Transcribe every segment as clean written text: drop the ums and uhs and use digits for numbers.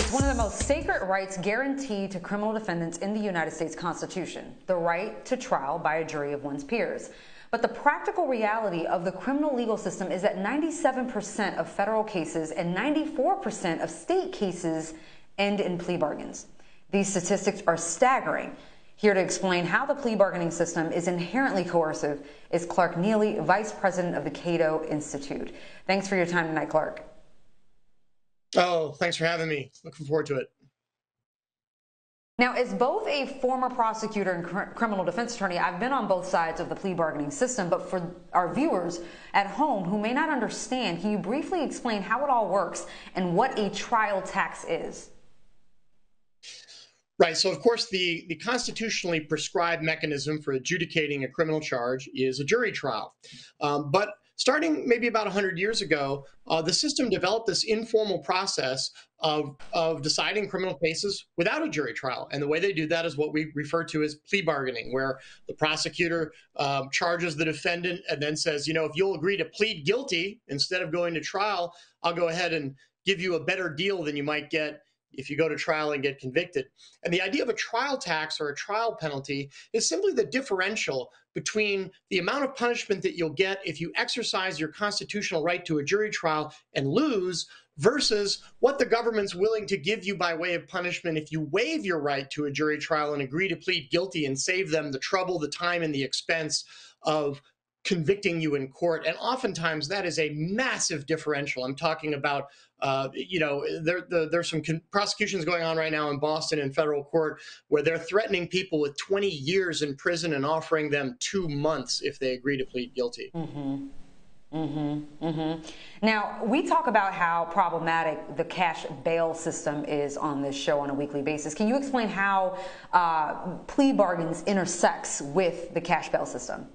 It's one of the most sacred rights guaranteed to criminal defendants in the United States Constitution, the right to trial by a jury of one's peers. But the practical reality of the criminal legal system is that 97% of federal cases and 94% of state cases end in plea bargains. These statistics are staggering. Here to explain how the plea bargaining system is inherently coercive is Clark Neily, Vice President of the Cato Institute. Thanks for your time tonight, Clark. Oh, thanks for having me. Looking forward to it. Now, as both a former prosecutor and criminal defense attorney, I've been on both sides of the plea bargaining system, but for our viewers at home who may not understand, can you briefly explain how it all works and what a trial tax is? Right. So, of course, the constitutionally prescribed mechanism for adjudicating a criminal charge is a jury trial. But starting maybe about 100 years ago, the system developed this informal process of deciding criminal cases without a jury trial. And the way they do that is what we refer to as plea bargaining, where the prosecutor charges the defendant and then says, you know, if you'll agree to plead guilty instead of going to trial, I'll go ahead and give you a better deal than you might get if you go to trial and get convicted. And the idea of a trial tax or a trial penalty is simply the differential between the amount of punishment that you'll get if you exercise your constitutional right to a jury trial and lose versus what the government's willing to give you by way of punishment if you waive your right to a jury trial and agree to plead guilty and save them the trouble, the time, and the expense of convicting you in court. And oftentimes that is a massive differential. I'm talking about, there's some prosecutions going on right now in Boston in federal court where they're threatening people with 20 years in prison and offering them 2 months if they agree to plead guilty. Now, we talk about how problematic the cash bail system is on this show on a weekly basis. Can you explain how plea bargains intersects with the cash bail system?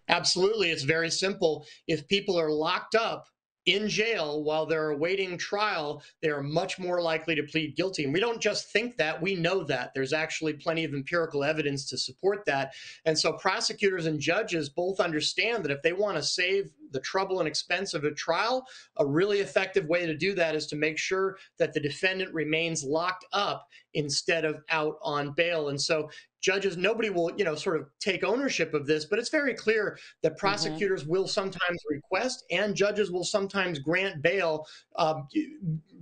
Absolutely. It's very simple. If people are locked up in jail while they're awaiting trial, they are much more likely to plead guilty. And we don't just think that, we know that. There's actually plenty of empirical evidence to support that. And so prosecutors and judges both understand that if they want to save the trouble and expense of a trial, a really effective way to do that is to make sure that the defendant remains locked up instead of out on bail. And so judges, nobody will, sort of take ownership of this, but it's very clear that prosecutors will sometimes request and judges will sometimes grant bail,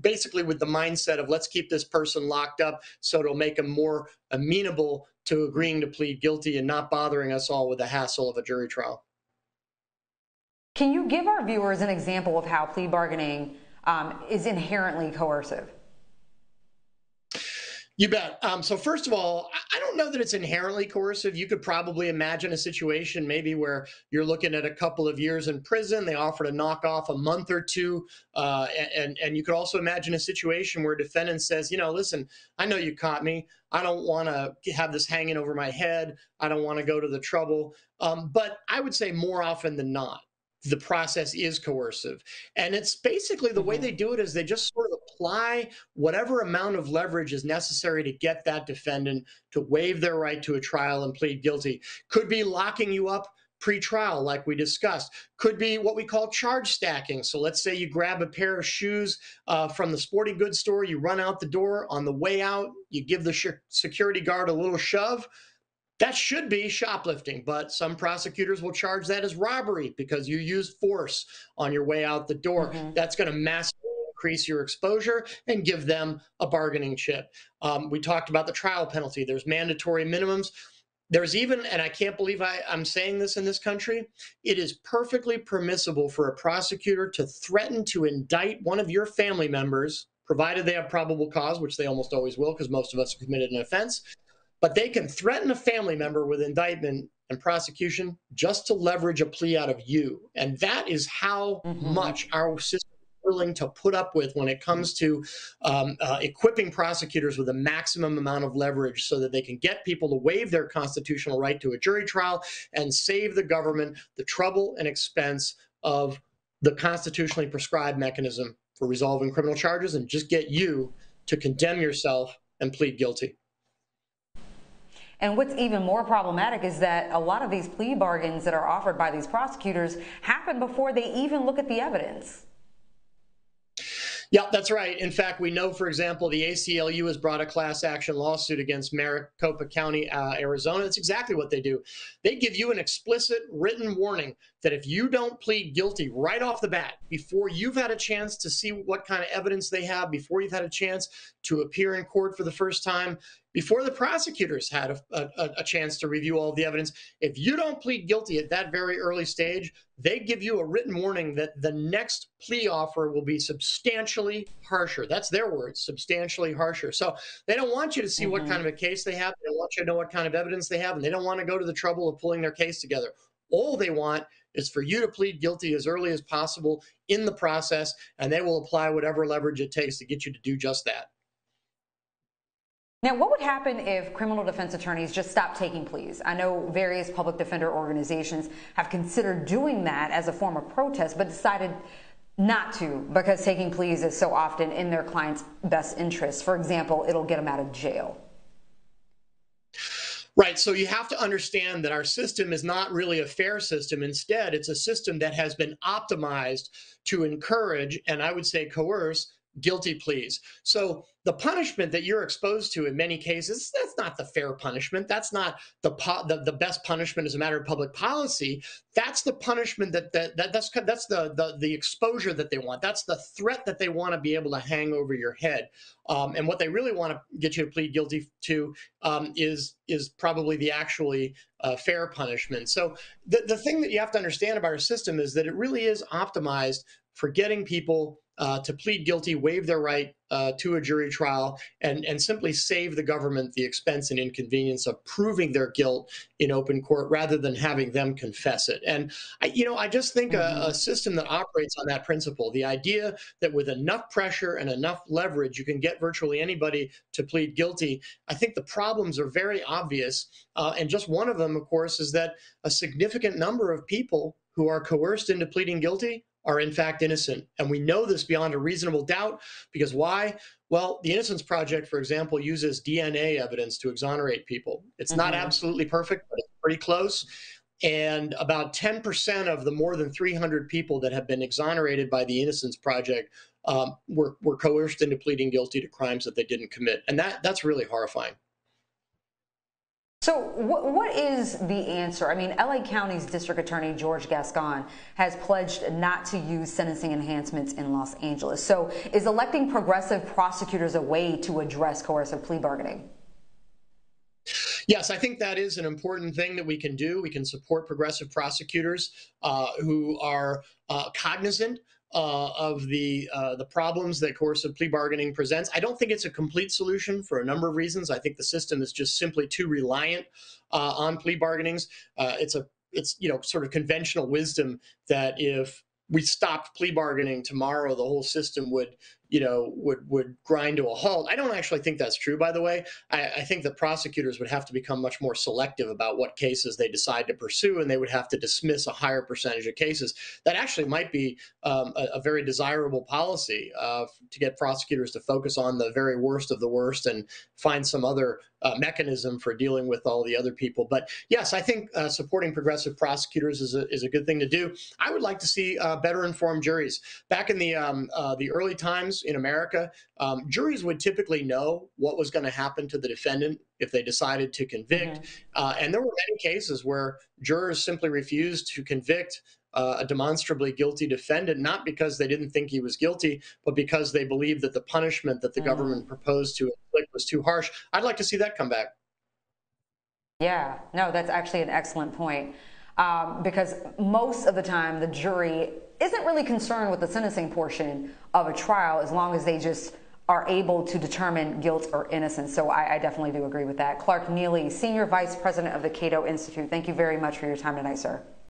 basically with the mindset of let's keep this person locked up so it'll make them more amenable to agreeing to plead guilty and not bothering us all with the hassle of a jury trial. Can you give our viewers an example of how plea bargaining is inherently coercive? You bet. So first of all, I don't know that it's inherently coercive. You could probably imagine a situation maybe where you're looking at a couple of years in prison. They offer to knock off a month or two. And you could also imagine a situation where a defendant says, listen, I know you caught me. I don't want to have this hanging over my head. I don't want to go to the trouble. But I would say more often than not, the process is coercive. And it's basically the way they do it is they just sort of apply whatever amount of leverage is necessary to get that defendant to waive their right to a trial and plead guilty. Could be locking you up pre-trial, like we discussed. Could be what we call charge stacking. So let's say you grab a pair of shoes from the sporting goods store, you run out the door. On the way out, you give the security guard a little shove. That should be shoplifting, but some prosecutors will charge that as robbery because you used force on your way out the door. That's going to massively increase your exposure and give them a bargaining chip. We talked about the trial penalty. There's mandatory minimums. There's even, and I can't believe I'm saying this in this country, it is perfectly permissible for a prosecutor to threaten to indict one of your family members, provided they have probable cause, which they almost always will because most of us have committed an offense. But they can threaten a family member with indictment and prosecution just to leverage a plea out of you. And that is how much our system is willing to put up with when it comes to equipping prosecutors with a maximum amount of leverage so that they can get people to waive their constitutional right to a jury trial and save the government the trouble and expense of the constitutionally prescribed mechanism for resolving criminal charges and just get you to condemn yourself and plead guilty. And what's even more problematic is that a lot of these plea bargains that are offered by these prosecutors happen before they even look at the evidence. Yeah, that's right. In fact, we know, for example, the ACLU has brought a class action lawsuit against Maricopa County, Arizona. It's exactly what they do. They give you an explicit written warning that if you don't plead guilty right off the bat, before you've had a chance to see what kind of evidence they have, before you've had a chance to appear in court for the first time, before the prosecutors had a chance to review all of the evidence, if you don't plead guilty at that very early stage, they give you a written warning that the next plea offer will be substantially harsher. That's their words, substantially harsher. So they don't want you to see what kind of a case they have. They don't want you to know what kind of evidence they have, and they don't want to go to the trouble of pulling their case together. All they want is for you to plead guilty as early as possible in the process, and they will apply whatever leverage it takes to get you to do just that. Now, what would happen if criminal defense attorneys just stopped taking pleas? I know various public defender organizations have considered doing that as a form of protest, but decided not to because taking pleas is so often in their client's best interest. For example, it'll get them out of jail. Right. So you have to understand that our system is not really a fair system. Instead, it's a system that has been optimized to encourage, and I would say coerce, guilty pleas. So the punishment that you're exposed to in many cases, that's not the fair punishment. That's not the best punishment as a matter of public policy. That's the punishment that's the exposure that they want. That's the threat that they want to be able to hang over your head. And what they really want to get you to plead guilty to is probably the actually fair punishment. So the thing that you have to understand about our system is that it really is optimized for getting people to plead guilty, waive their right to a jury trial, and simply save the government the expense and inconvenience of proving their guilt in open court rather than having them confess it. And I just think a system that operates on that principle, the idea that with enough pressure and enough leverage, you can get virtually anybody to plead guilty, I think the problems are very obvious. And just one of them, of course, is that a significant number of people who are coerced into pleading guilty are in fact innocent. And we know this beyond a reasonable doubt because why? Well, the Innocence Project, for example, uses DNA evidence to exonerate people. It's not absolutely perfect, but it's pretty close. And about 10% of the more than 300 people that have been exonerated by the Innocence Project were coerced into pleading guilty to crimes that they didn't commit. And that's really horrifying. So what is the answer? I mean, LA County's District Attorney George Gascon has pledged not to use sentencing enhancements in Los Angeles. So is electing progressive prosecutors a way to address coercive plea bargaining? Yes, I think that is an important thing that we can do. We can support progressive prosecutors who are cognizant of the problems that coercive plea bargaining presents. I don't think it's a complete solution for a number of reasons. I think the system is just simply too reliant on plea bargainings. It's sort of conventional wisdom that if we stopped plea bargaining tomorrow, the whole system would grind to a halt. I don't actually think that's true, by the way. I think that prosecutors would have to become much more selective about what cases they decide to pursue, and they would have to dismiss a higher percentage of cases. That actually might be a very desirable policy to get prosecutors to focus on the very worst of the worst and find some other mechanism for dealing with all the other people. But yes, I think supporting progressive prosecutors is a good thing to do. I would like to see better informed juries. Back in the early times in America, juries would typically know what was going to happen to the defendant if they decided to convict. And there were many cases where jurors simply refused to convict a demonstrably guilty defendant, not because they didn't think he was guilty, but because they believed that the punishment that the government proposed to inflict was too harsh. I'd like to see that come back. Yeah, no, that's actually an excellent point. Because most of the time the jury isn't really concerned with the sentencing portion of a trial as long as they just are able to determine guilt or innocence. So I definitely do agree with that. Clark Neily, Senior Vice President of the Cato Institute, thank you very much for your time tonight, sir.